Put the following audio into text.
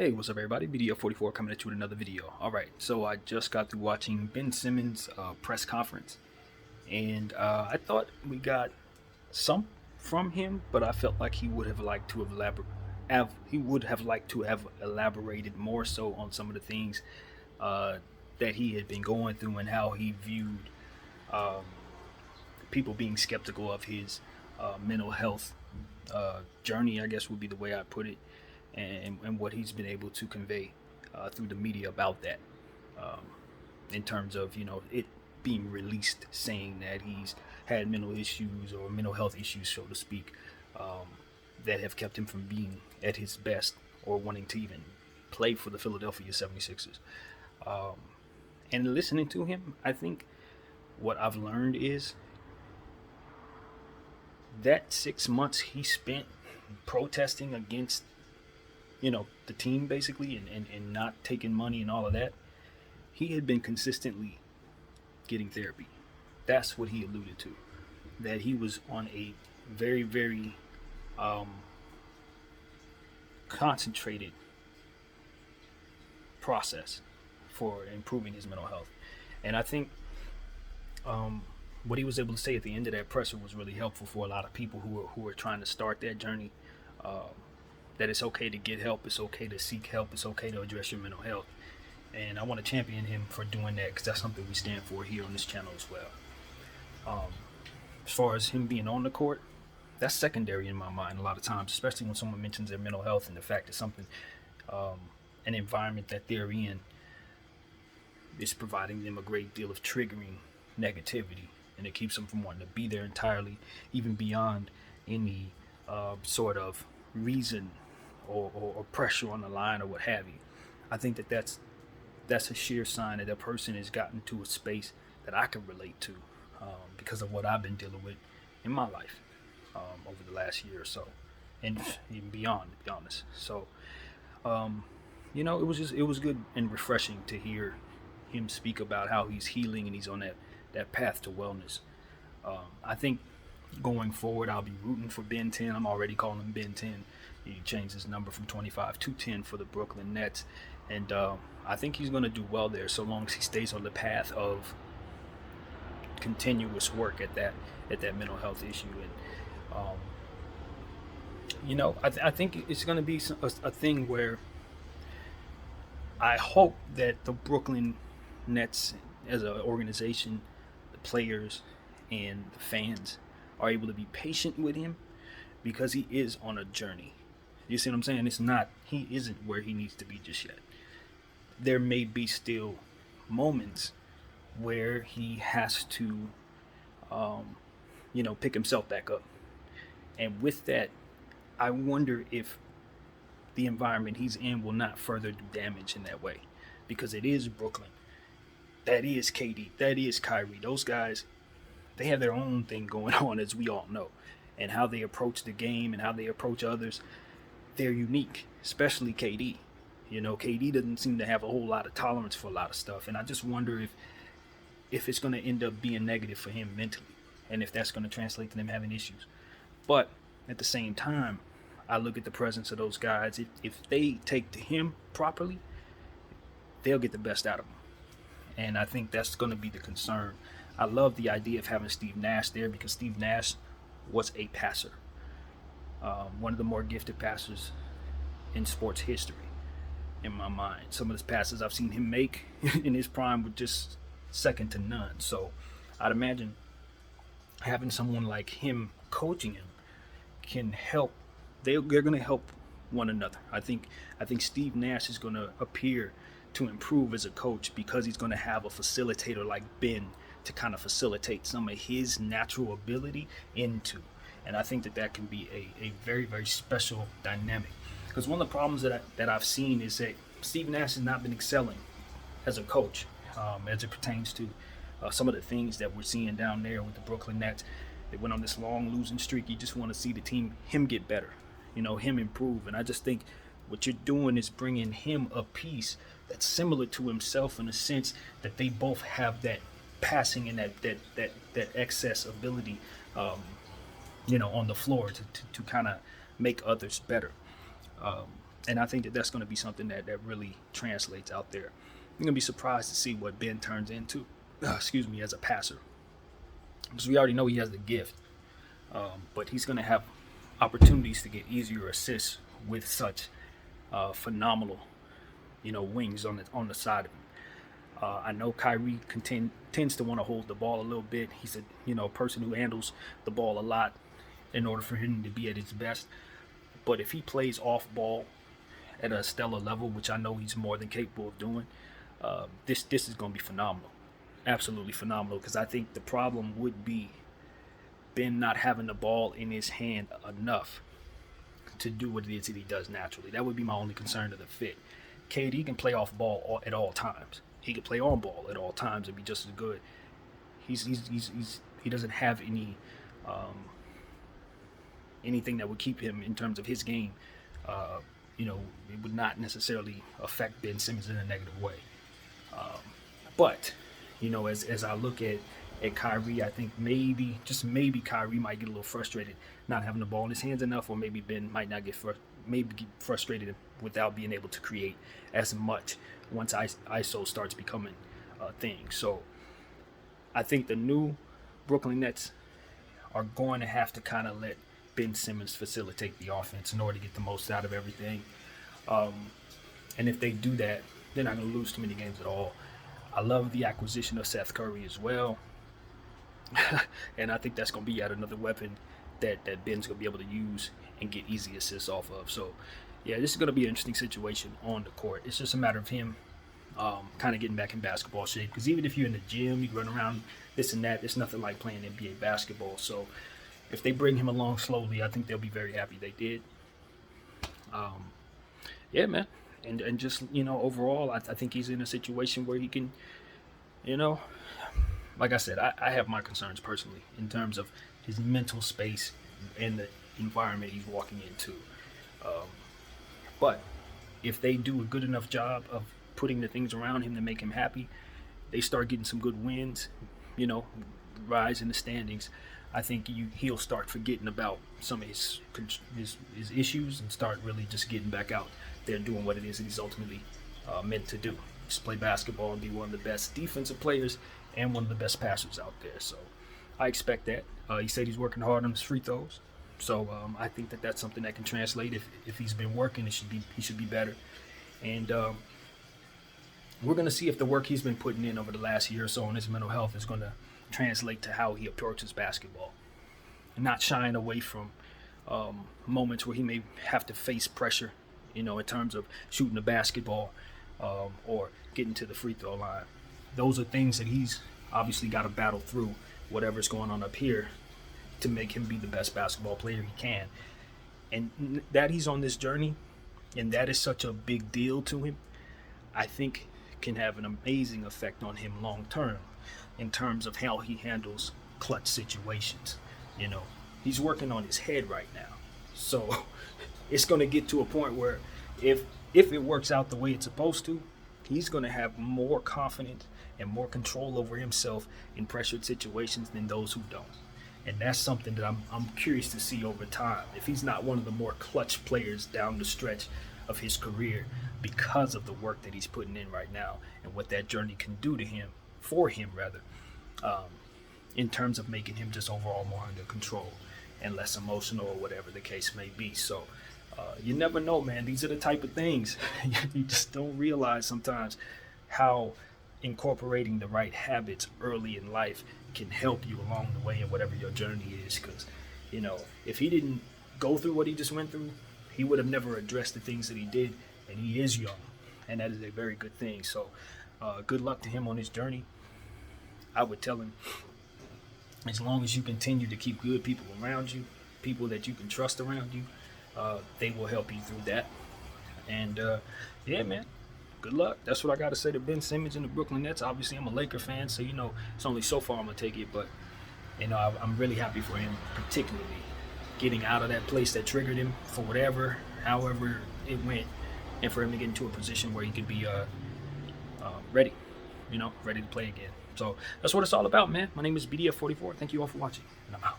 Hey, what's up, everybody? BDO 44 coming at you with another video. All right, so I just got through watching Ben Simmons' press conference, and I thought we got some from him, but I felt like he would have liked to have elaborated more so on some of the things uh, that he had been going through and how he viewed um, people being skeptical of his mental health journey, I guess would be the way I put it, and what he's been able to convey through the media about that, um, in terms of it being released, saying that he's had mental issues or mental health issues, so to speak, um, that have kept him from being at his best or wanting to even play for the Philadelphia 76ers. Um, and listening to him, I think what I've learned is that 6 months he spent protesting against the team basically, and not taking money and all of that, he had been consistently getting therapy. That's what he alluded to, that he was on a very, very um, concentrated process for improving his mental health. And I think um, what he was able to say at the end of that presser was really helpful for a lot of people who are trying to start that journey. That it's okay to get help, it's okay to seek help, it's okay to address your mental health. And I want to champion him for doing that because that's something we stand for here on this channel as well. Um, as far as him being on the court, that's secondary in my mind a lot of times, especially when someone mentions their mental health and the fact that something, um, an environment that they're in, is providing them a great deal of triggering negativity, and it keeps them from wanting to be there entirely, even beyond any sort of reason or pressure on the line or what have you. I think that's a sheer sign that a person has gotten to a space that I can relate to, because of what I've been dealing with in my life over the last year or so, and even beyond, to be honest. So, it was good and refreshing to hear him speak about how he's healing and he's on that path to wellness. I think going forward, I'll be rooting for Ben 10. I'm already calling him Ben 10. He changed his number from 25 to 10 for the Brooklyn Nets. And I think he's going to do well there so long as he stays on the path of continuous work at that mental health issue. And, I think it's going to be a thing where I hope that the Brooklyn Nets as an organization, the players, and the fans are able to be patient with him because he is on a journey. You see what I'm saying? He isn't where he needs to be just yet. There may be still moments where he has to, pick himself back up. And with that, I wonder if the environment he's in will not further do damage in that way. Because it is Brooklyn. That is KD. That is Kyrie. Those guys, they have their own thing going on, as we all know. And how they approach the game and how they approach others, they're unique, especially KD. KD doesn't seem to have a whole lot of tolerance for a lot of stuff. And I just wonder if it's going to end up being negative for him mentally, and if that's going to translate to them having issues. But at the same time, I look at the presence of those guys. If they take to him properly, they'll get the best out of him. And I think that's going to be the concern. I love the idea of having Steve Nash there because Steve Nash was a passer. One of the more gifted passers in sports history, in my mind. Some of the passes I've seen him make in his prime were just second to none. So I'd imagine having someone like him coaching him can help. They're going to help one another. I think Steve Nash is going to appear to improve as a coach because he's going to have a facilitator like Ben to kind of facilitate some of his natural ability into. And I think that can be a very, very special dynamic. Because one of the problems that I've seen is that Steve Nash has not been excelling as a coach, as it pertains to some of the things that we're seeing down there with the Brooklyn Nets. They went on this long losing streak. You just want to see the team, him get better, him improve. And I just think what you're doing is bringing him a piece that's similar to himself in the sense that they both have that passing and that excess ability, on the floor to kind of make others better. And I think that that's going to be something that really translates out there. I'm going to be surprised to see what Ben turns into, excuse me, as a passer. Because we already know he has the gift, but he's going to have opportunities to get easier assists with such phenomenal, wings on the side of him. I know Kyrie tends to want to hold the ball a little bit. He's a person who handles the ball a lot in order for him to be at his best. But if he plays off ball at a stellar level, which I know he's more than capable of doing, this is going to be phenomenal, absolutely phenomenal. Because I think the problem would be Ben not having the ball in his hand enough to do what it is that he does naturally. That would be my only concern to the fit. KD can play off ball at all times. He can play on ball at all times and be just as good. He doesn't have anything that would keep him in terms of his game. It would not necessarily affect Ben Simmons in a negative way. But as I look at Kyrie, I think maybe Kyrie might get a little frustrated not having the ball in his hands enough, or maybe Ben might not get frustrated without being able to create as much once ISO starts becoming a thing. So I think the new Brooklyn Nets are going to have to kind of let Ben Simmons facilitate the offense in order to get the most out of everything. And if they do that, they're not going to lose too many games at all. I love the acquisition of Seth Curry as well. And I think that's going to be yet another weapon that Ben's going to be able to use and get easy assists off of. So, yeah, this is going to be an interesting situation on the court. It's just a matter of him kind of getting back in basketball shape. Because even if you're in the gym, you run around this and that, it's nothing like playing NBA basketball. So if they bring him along slowly, I think they'll be very happy they did. Yeah, man. And just, overall, I think he's in a situation where he can, like I said, I have my concerns personally in terms of his mental space and the environment he's walking into. But if they do a good enough job of putting the things around him to make him happy, they start getting some good wins, rise in the standings, I think he'll start forgetting about some of his issues and start really just getting back out there doing what it is that he's ultimately meant to do. Just play basketball and be one of the best defensive players and one of the best passers out there. So I expect that. He said he's working hard on his free throws. So I think that that's something that can translate. If he's been working, he should be better. And we're going to see if the work he's been putting in over the last year or so on his mental health is going to translate to how he approaches basketball. And not shying away from moments where he may have to face pressure, in terms of shooting the basketball or getting to the free throw line. Those are things that he's obviously got to battle through whatever's going on up here to make him be the best basketball player he can. And that he's on this journey and that is such a big deal to him, I think can have an amazing effect on him long term in terms of how he handles clutch situations. He's working on his head right now. So it's going to get to a point where if it works out the way it's supposed to, he's going to have more confidence and more control over himself in pressured situations than those who don't. And that's something that I'm curious to see over time. If he's not one of the more clutch players down the stretch of his career because of the work that he's putting in right now and what that journey can do to him, in terms of making him just overall more under control and less emotional or whatever the case may be. So you never know, man. These are the type of things you just don't realize sometimes how incorporating the right habits early in life can help you along the way in whatever your journey is. Because, if he didn't go through what he just went through, he would have never addressed the things that he did, and he is young, and that is a very good thing. So good luck to him on his journey. I would tell him, as long as you continue to keep good people around you, people that you can trust around you, they will help you through that. And yeah, man, good luck. That's what I got to say to Ben Simmons and the Brooklyn Nets. Obviously, I'm a Laker fan, so it's only so far I'm gonna take it. But I'm really happy for him, particularly getting out of that place that triggered him for however it went, and for him to get into a position where he could be ready to play again. So that's what it's all about, man. My name is BDF44. Thank you all for watching, and I'm out.